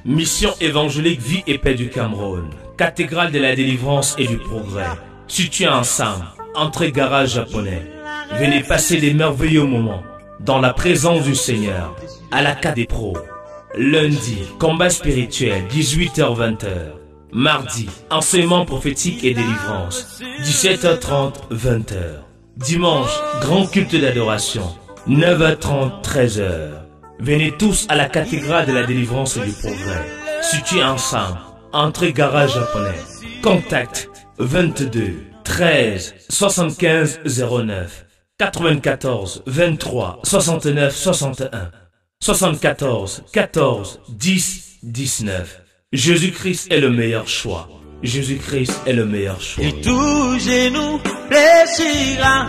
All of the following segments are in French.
Mission évangélique Vie et Paix du Cameroun. Cathédrale de la délivrance et du progrès. Situés ensemble, entrée garage japonais. Venez passer des merveilleux moments dans la présence du Seigneur à la Cadépro. Lundi, combat spirituel, 18h-20h. Mardi, enseignement prophétique et délivrance, 17h30, 20h. Dimanche, grand culte d'adoration, 9h30, 13h. Venez tous à la cathédrale de la délivrance et du progrès. Situés ensemble, entrée garage japonais. Contact 22 13 75 09 94 23 69 61 74 14 10 19. Jésus-Christ est le meilleur choix. Jésus-Christ est le meilleur choix. Et tout genou fléchira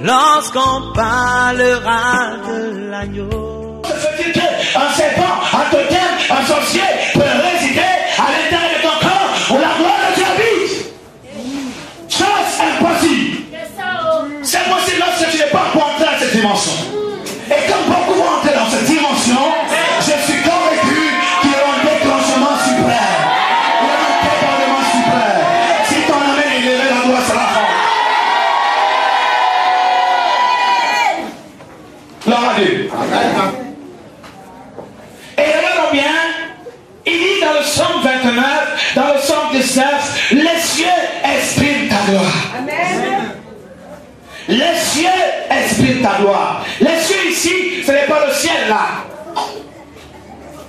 lorsqu'on parlera de l'agneau. Un serpent, un totem, un sorcier peut résider à l'intérieur de ton corps où la gloire de Dieu habite. Chose impossible. C'est possible lorsque tu n'es pas pour entrer dans cette dimension. Et comme beaucoup vont entrer dans cette dimension, je suis convaincu qu'il y aura un déclenchement suprême. Il y aura un débordement suprême. Si ton amène est élevé, la gloire sera forte. Gloire à Dieu. Et regardons bien, il dit dans le psaume 29, dans le psaume 19, les cieux expriment ta gloire. Amen. Les cieux expriment ta gloire. Les cieux ici, ce n'est pas le ciel là.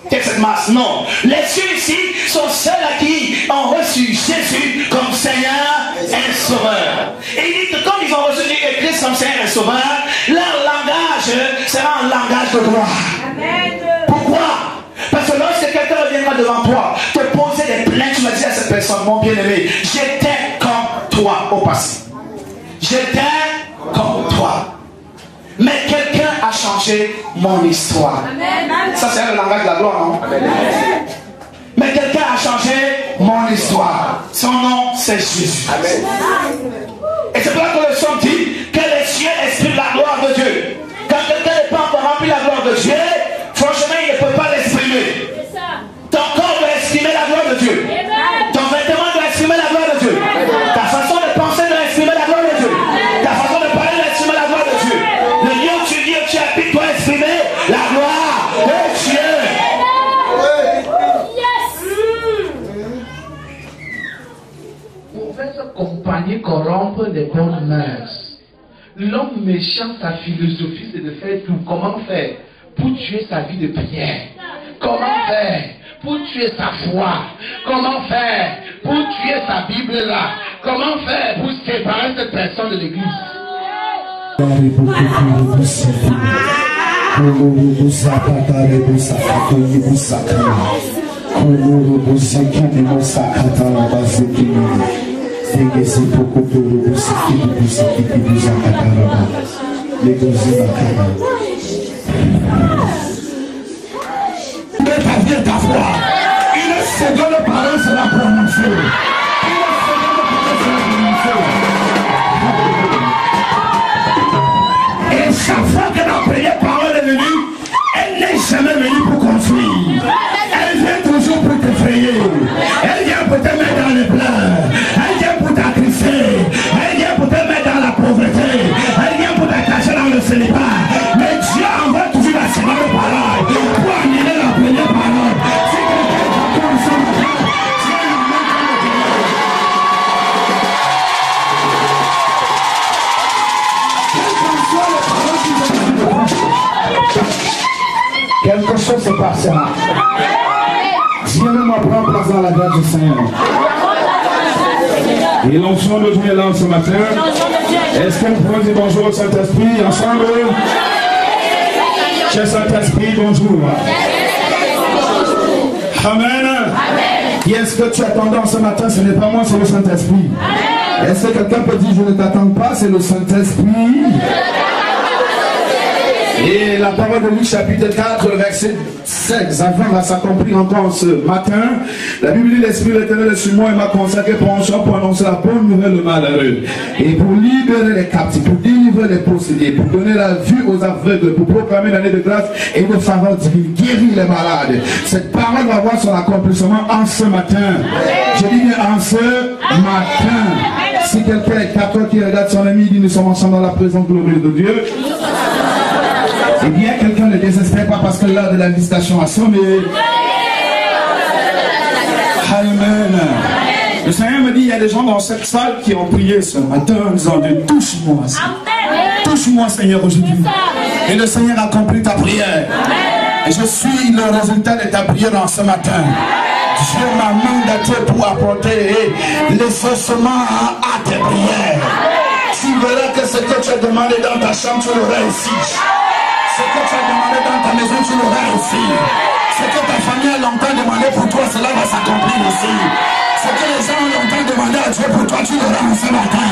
Qu'est-ce que cette masse? Non. Les cieux ici sont ceux à qui ont reçu Jésus comme Seigneur et Sauveur. Et il dit que quand ils ont reçu Christ comme Seigneur et Sauveur, leur langage sera un langage de gloire. Amen. Pourquoi? Parce que lorsque quelqu'un reviendra devant toi, te poser des plaintes, tu vas dire à cette personne, mon bien-aimé, j'étais comme toi au passé. J'étais comme toi. Mais quelqu'un a changé mon histoire. Amen. Ça, c'est le langage de la gloire, non? Amen. Mais quelqu'un a changé mon histoire. Son nom, c'est Jésus. Amen. Et c'est pour ça que le psaume dit que les cieux expriment la gloire de Dieu. Quand quelqu'un n'est pas encore rempli la gloire de Dieu, franchement, il ne peut pas l'exprimer. Ton corps doit exprimer la gloire de Dieu. Ton vêtement doit exprimer la gloire de Dieu. Ta façon de penser doit exprimer la gloire de Dieu. Ta façon de parler doit exprimer la gloire de Dieu. Le lieu où tu vis, où tu habites, doit exprimer la gloire de Dieu. Pour faire se compagnie corrompre des bonnes mœurs. L'homme méchant, sa philosophie, c'est de faire tout. Comment faire pour tuer sa vie de prière? Comment faire pour tuer sa foi? Comment faire pour tuer sa Bible là? Comment faire pour séparer cette personne de l'église? Rétablir ta foi. Une seconde parole sera prononcée. Une seconde parole sera prononcée. Et chaque fois que la première parole est venue, elle n'est jamais venue pour construire. Elle vient toujours pour t'effrayer. Elle vient pour te mettre dans les pleurs. Elle vient pour t'attrisser. Elle vient pour te mettre dans la pauvreté. Elle vient pour t'attacher dans le célibat. Mais Dieu envoie toujours la seconde parole pour annuler la première parole. Si quelqu'un est comme ça, quelque chose se passera. Viens-moi prendre place dans la grâce du Seigneur. Et l'onction de Dieu est là ce matin. Est-ce que nous pouvons dire bonjour au Saint-Esprit ensemble? Cher Saint-Esprit, bonjour. Amen. Qui est-ce que tu attends ce matin? Ce n'est pas moi, c'est le Saint-Esprit. Est-ce que quelqu'un peut dire je ne t'attends pas? C'est le Saint-Esprit. Et la parole de Luc chapitre 4, verset 16 avant va s'accomplir encore ce matin. La Bible dit: l'Esprit de l'Éternel est sur moi et m'a consacré pour annoncer la bonne nouvelle aux malheureux. Et pour libérer les captifs, pour délivrer les possédés, pour donner la vue aux aveugles, pour proclamer l'année de grâce et de faveur divine, guérir les malades. Cette parole va avoir son accomplissement en ce matin. Je dis bien en ce matin. Si quelqu'un est capable qui regarde son ami, dit: nous sommes ensemble dans la présence glorieuse de Dieu. Eh bien, quelqu'un ne désespère pas parce que l'heure de la visitation a sonné. Amen. Le Seigneur me dit: il y a des gens dans cette salle qui ont prié ce matin en disant: touche-moi, touche-moi, Seigneur, aujourd'hui. Et le Seigneur accomplit ta prière. Et je suis le résultat de ta prière en ce matin. Dieu m'a mandaté pour apporter l'exaucement à tes prières. Tu verras que ce que tu as demandé dans ta chambre, tu l'auras ici. Ce que tu as demandé dans ta maison, tu l'auras ici. Ce que ta famille a longtemps demandé pour toi, cela va s'accomplir ici. Ce que les gens ont longtemps demandé à Dieu pour toi, tu l'auras en ce matin.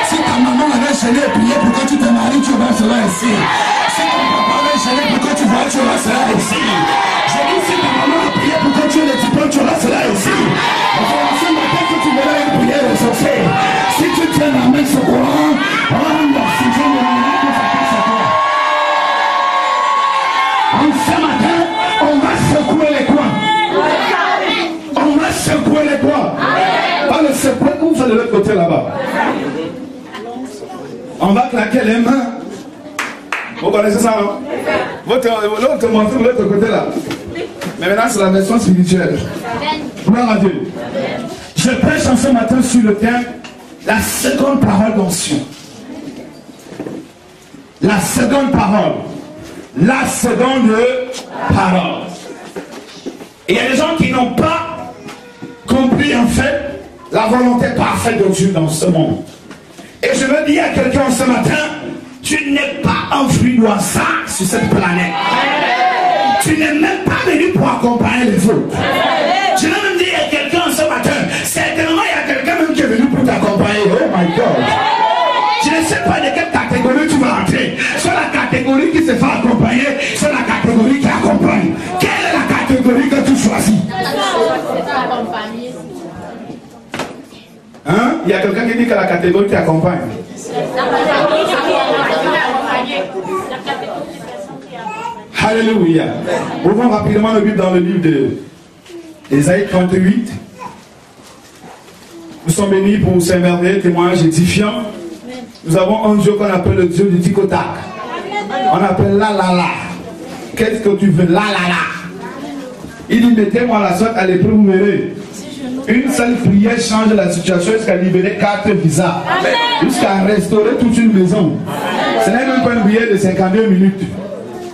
Si ta maman avait gêné et prié pour que tu te maries, tu auras cela ici. Si ton papa avait gêné pour que tu vois, tu auras cela ici. J'ai dit: si ta maman a prié pour que tu aies les diplômes, tu auras cela ici. Et c'est en ce matin que tu verras une prière ressourcée. Si tu tiens la main sur courant, l'oxygène de la main que ça passe à toi. En ce matin, on va secouer les coins. On va secouer les coins. Pas le secouer comme vous faites de l'autre côté là-bas. On va claquer les mains. Vous connaissez ça, non? L'autre te montre de l'autre côté là. Mais maintenant, c'est la version spirituelle. Gloire à Dieu. Je prêche en ce matin sur le thème: la seconde parole d'onction. La seconde parole. La seconde parole. Et il y a des gens qui n'ont pas compris en fait la volonté parfaite de Dieu dans ce monde. Et je veux dire à quelqu'un ce matin: tu n'es pas un fruit du hasard sur cette planète. Tu n'es même pas venu pour accompagner les autres. Je veux même dire à quelqu'un ce matin: certainement il y a quelqu'un même qui est venu pour t'accompagner. Oh my God. Je ne sais pas de quelle catégorie tu vas entrer. Soit la catégorie qui se fait accompagner, soit la catégorie qui accompagne. Quelle est la catégorie que tu choisis? Hein? Il y a quelqu'un qui dit que la catégorie qui accompagne. Alléluia. Ouvrons rapidement le Bible dans le livre d'Ésaïe 38. Nous sommes bénis pour ces merveilleux témoignages édifiants. Nous avons un Dieu qu'on appelle le Dieu du tic-au-tac. On appelle la. Qu'est-ce que tu veux? La. Il dit: mettez-moi la sorte à l'épreuve, vous verrez. Une seule prière change la situation jusqu'à libérer 4 visas. Jusqu'à restaurer toute une maison. Ce n'est même pas une prière de 52 minutes.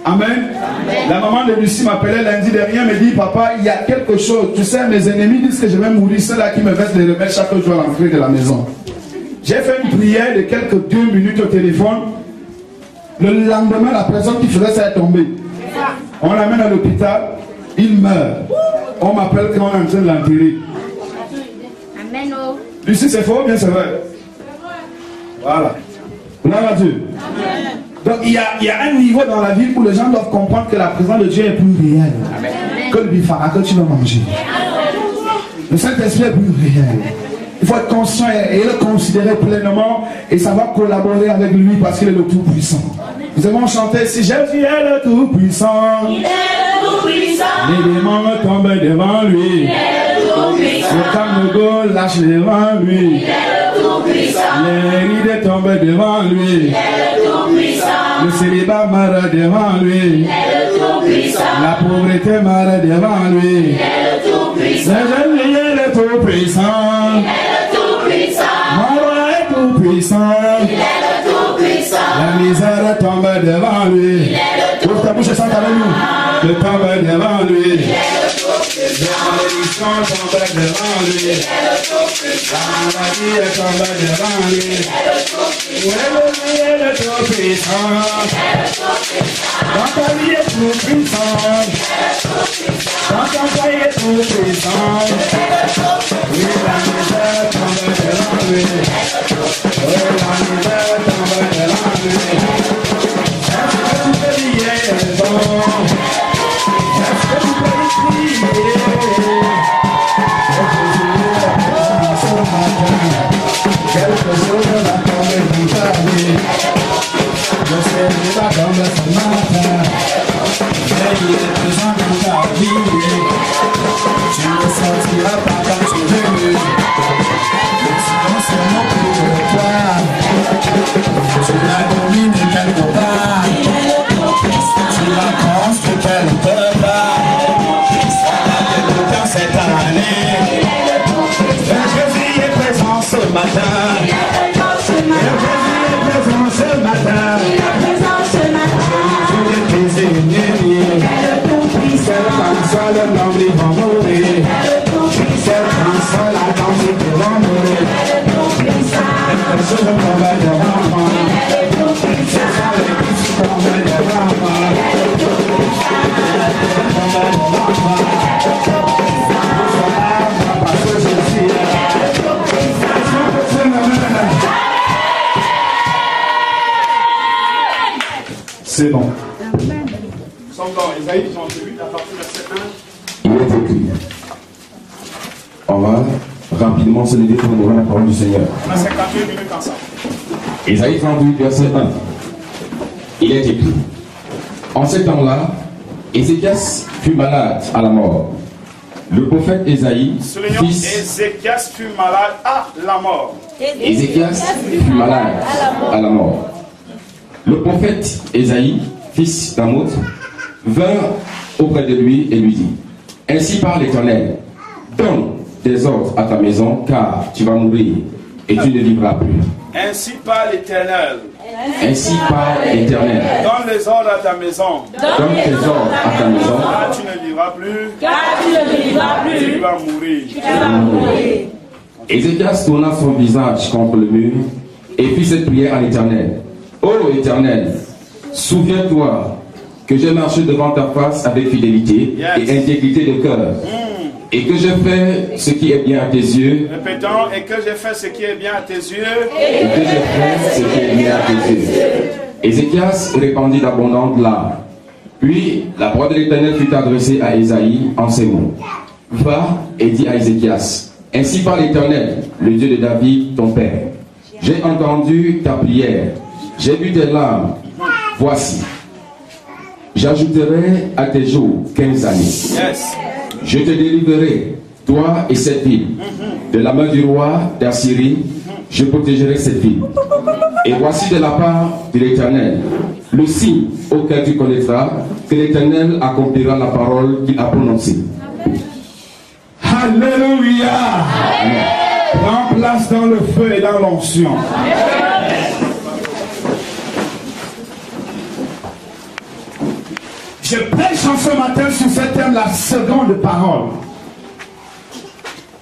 Amen. La maman de Lucie m'appelait lundi dernier, me dit: papa, il y a quelque chose. Tu sais, mes ennemis disent que je vais mourir. Ceux-là qui me versent les remèdes chaque jour à l'entrée de la maison. J'ai fait une prière de quelques 2 minutes au téléphone. Le lendemain, la personne qui faisait ça est tombée. On l'amène à l'hôpital. Il meurt. On m'appelle quand on est en train de l'enterrer. Amen. Lucie, c'est faux ou bien c'est vrai? Voilà. Gloire à Dieu. Amen. Donc il y a un niveau dans la vie où les gens doivent comprendre que la présence de Dieu est plus réelle. Amen. Que le bifara que tu vas manger. Le Saint-Esprit est plus réel. Il faut être conscient et le considérer pleinement et savoir collaborer avec lui parce qu'il est le Tout-Puissant. Nous avons chanté: si Jésus est le Tout-Puissant, il est le Tout-Puissant. Les démons tombent devant lui. Il est le Tout-Puissant. Le Cameroun lâche devant lui. Il est le Tout-Puissant. Les rides tombent devant lui. Il est le Tout-Puissant. Le célibat meurt devant lui. Il est le Tout-Puissant. La pauvreté meurt devant lui. Il est le Tout-Puissant. Jésus est le Tout-Puissant. Mon roi est tout puissant. Il est le tout puissant. La misère tombe devant lui. Il est le tout puissant. Ouvre ta bouche et chante avec nous. Le tombe devant lui. Il est le tout puissant. La malédiction tombe devant lui. Il est le tout puissant. La maladie tombe devant lui. Il est le tout puissant. Il est le tout puissant. Il est le tout puissant. Dans ta vie est tout puissant. Il est le tout puissant. Dans ton foyer est tout puissant. Il est le tout puissant. Oui, la misère tombe devant lui. Oui, la misère tombe devant lui. Est-ce que tu peux dire homme ils vont mourir. Certains seuls attendent qu'ils vont mourir. Les choses tombent devant moi. Ce sont les qui tombent devant moi. Parce que je suis là. C'est bon. Nous sommes dans Isaïe, chapitre 8, à partir du verset 1. Il est écrit. On va rapidement se lever pour ouvrir la parole du Seigneur. On a 58 minutes ensemble. Isaïe 38, verset 1. Il est écrit. En ce temps-là, Ézéchias fut malade à la mort. Le prophète Ésaïe, Ézéchias fut malade à la mort. Ézéchias fut malade à la mort. Le prophète Ésaïe, fils d'Amoz, vint auprès de lui et lui dit: Ainsi parle l'Éternel, donne des ordres à ta maison, car tu vas mourir et tu ne vivras plus. Ainsi parle l'Éternel. Ainsi parle l'Éternel. Donne les ordres à ta maison. Donne tes ordres à ta maison. Car tu ne vivras plus. Car tu ne vivras plus. Tu vas mourir. Tu vas mourir. Ézéchias tourna son visage contre le mur et fit cette prière à l'Éternel. Ô Éternel, souviens-toi que j'ai marché devant ta face avec fidélité et intégrité de cœur. Et que j'ai fait ce qui est bien à tes yeux. Répétons, et que j'ai fait ce qui est bien à tes yeux. Et que j'ai fait ce qui est bien à tes yeux. Ézéchias répandit d'abondantes larmes. Puis la parole de l'Éternel fut adressée à Ésaïe en ces mots. Va et dis à Ézéchias: Ainsi parle l'Éternel, le Dieu de David, ton père. J'ai entendu ta prière, j'ai vu tes larmes. Voici, j'ajouterai à tes jours 15 années. Yes. Je te délivrerai, toi et cette ville, de la main du roi d'Assyrie. Je protégerai cette ville. Et voici de la part de l'Éternel le signe auquel tu connaîtras que l'Éternel accomplira la parole qu'il a prononcée. Alléluia. Prends place dans le feu et dans l'onction. Je prêche en ce matin sur ce thème, la seconde parole.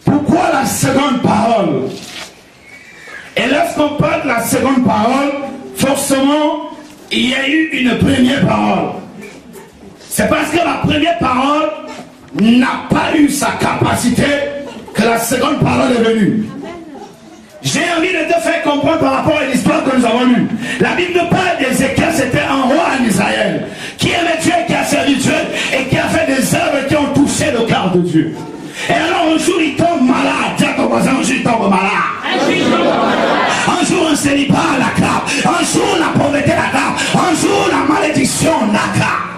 Pourquoi la seconde parole? Et lorsqu'on parle de la seconde parole, forcément, il y a eu une première parole. C'est parce que la première parole n'a pas eu sa capacité que la seconde parole est venue. J'ai envie de te faire comprendre par rapport à l'histoire que nous avons lue. La Bible nous parle d'Ézéchias, c'était un roi en Israël qui aimait Dieu, qui a servi Dieu et qui a fait des œuvres qui ont touché le cœur de Dieu. Et alors un jour il tombe malade. Dis à ton voisin, un jour il tombe malade. Un jour un célibat l'accape. Un jour la pauvreté l'accape. Un jour la malédiction l'accape.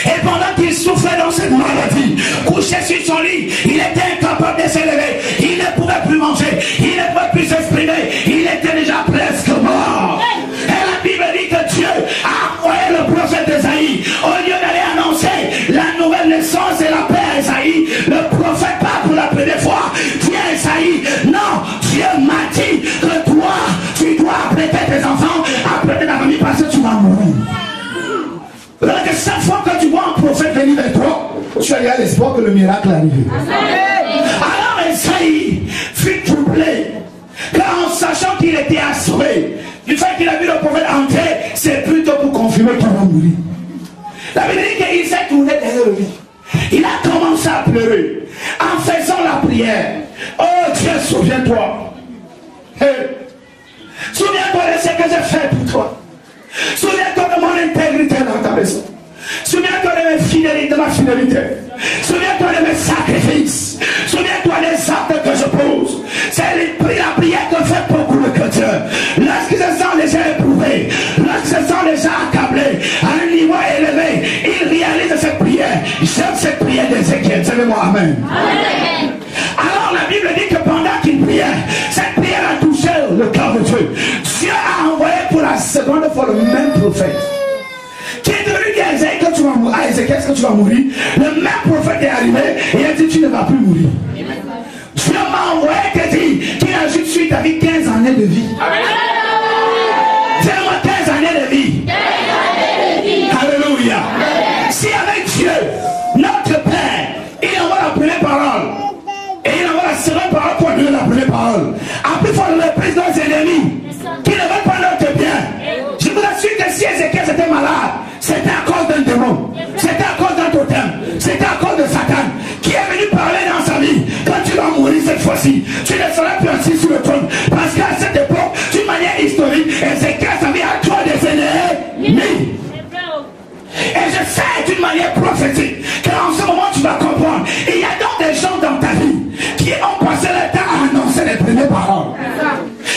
Et pendant qu'il souffrait dans cette maladie, couché sur son lit, il était incapable de s'élever. Il ne pouvait plus manger. Il ne pouvait plus s'exprimer. Il était déjà presque mort. Et la Bible dit que Dieu a envoyé le prophète Ésaïe. Au lieu d'aller annoncer la nouvelle naissance et la paix à Ésaïe, le prophète part pour la première fois. Dieu à Ésaïe, non, Dieu m'a dit que toi, tu dois appeler tes enfants, appeler ta famille parce que tu vas mourir. Alors que chaque fois que tu vois un prophète venir vers toi, tu as l'espoir que le miracle arrive. Alors Ésaïe fut troublé, car en sachant qu'il était assommé, du fait qu'il a vu le prophète entrer, c'est plutôt pour confirmer qu'il va mourir. La Bible dit qu'il s'est tourné derrière lui. Il a commencé à pleurer en faisant la prière. Oh Dieu, souviens-toi. Hey. Souviens-toi de ce que j'ai fait pour toi. Souviens-toi de mon intégrité dans ta maison. Souviens-toi de ma fidélité. Souviens-toi de mes sacrifices. Souviens-toi des actes que je pose. C'est la prière que fait beaucoup de chrétiens. Lorsqu'ils se sentent déjà éprouvés, lorsqu'ils se sentent déjà accablés, à un niveau élevé, ils réalisent cette prière. J'aime cette prière d'Ézéchiel. Savez-moi, amen. Amen. Alors la Bible dit que pendant qu'il priait, cette prière a touché le cœur de Dieu. Dieu a envoyé pour la seconde fois le même prophète qui est devenu dit à Ézéchiel que tu vas mourir. À Ézéchiel, est-ce que tu vas mourir? Le même prophète est arrivé et il a dit tu ne vas plus mourir. Dieu m'a envoyé te dire qu'il ajoute sur ta vie 15 années de vie. Dis-moi 15 années de vie. Alléluia. Si avec Dieu, notre Père, c'était malade, c'était à cause d'un démon, c'était à cause d'un totem, c'était à cause de Satan qui est venu parler dans sa vie. Quand tu vas mourir cette fois-ci, tu ne seras plus assis sur le trône. Parce qu'à cette époque, d'une manière historique, Ézéchiel avait à toi des ennemis. Et je sais d'une manière prophétique qu'en ce moment tu vas comprendre. Il y a donc des gens dans ta vie qui ont passé le temps à annoncer les premières paroles.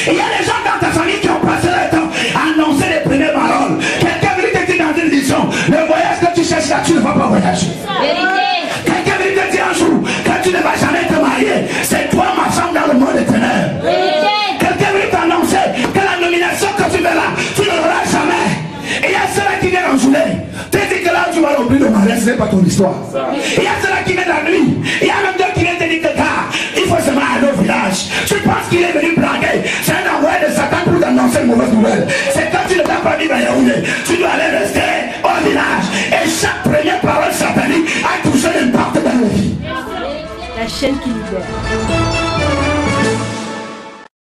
Il y a des gens dans ta famille qui ont passé le temps à annoncer les premières paroles. Quelqu'un veut te dire dans une vision, le voyage que tu cherches là, tu ne vas pas voyager. Quelqu'un veut te dire un jour, quand tu ne vas jamais te marier, c'est toi ma femme dans le monde des ténèbres. Quelqu'un veut t'annoncer que la nomination que tu veux là, tu ne l'auras jamais. Et il y a ceux-là qui viennent en journée. Tu dis que là tu vas remplir le mariage, ce n'est pas ton histoire. Il y a ceux-là qui viennent la nuit. Il y a même d'autres qui viennent te dire que il faut se marier à nos villages. Tu penses qu'il est venu blaguer. C'est un envoyé de Satan pour t'annoncer une mauvaise nouvelle. C'est quand tu ne vas pas vivre à Yaoundé, tu dois aller rester au village. Et chaque première parole satanique a touché l'impact dans la vie. La chaîne qui libère.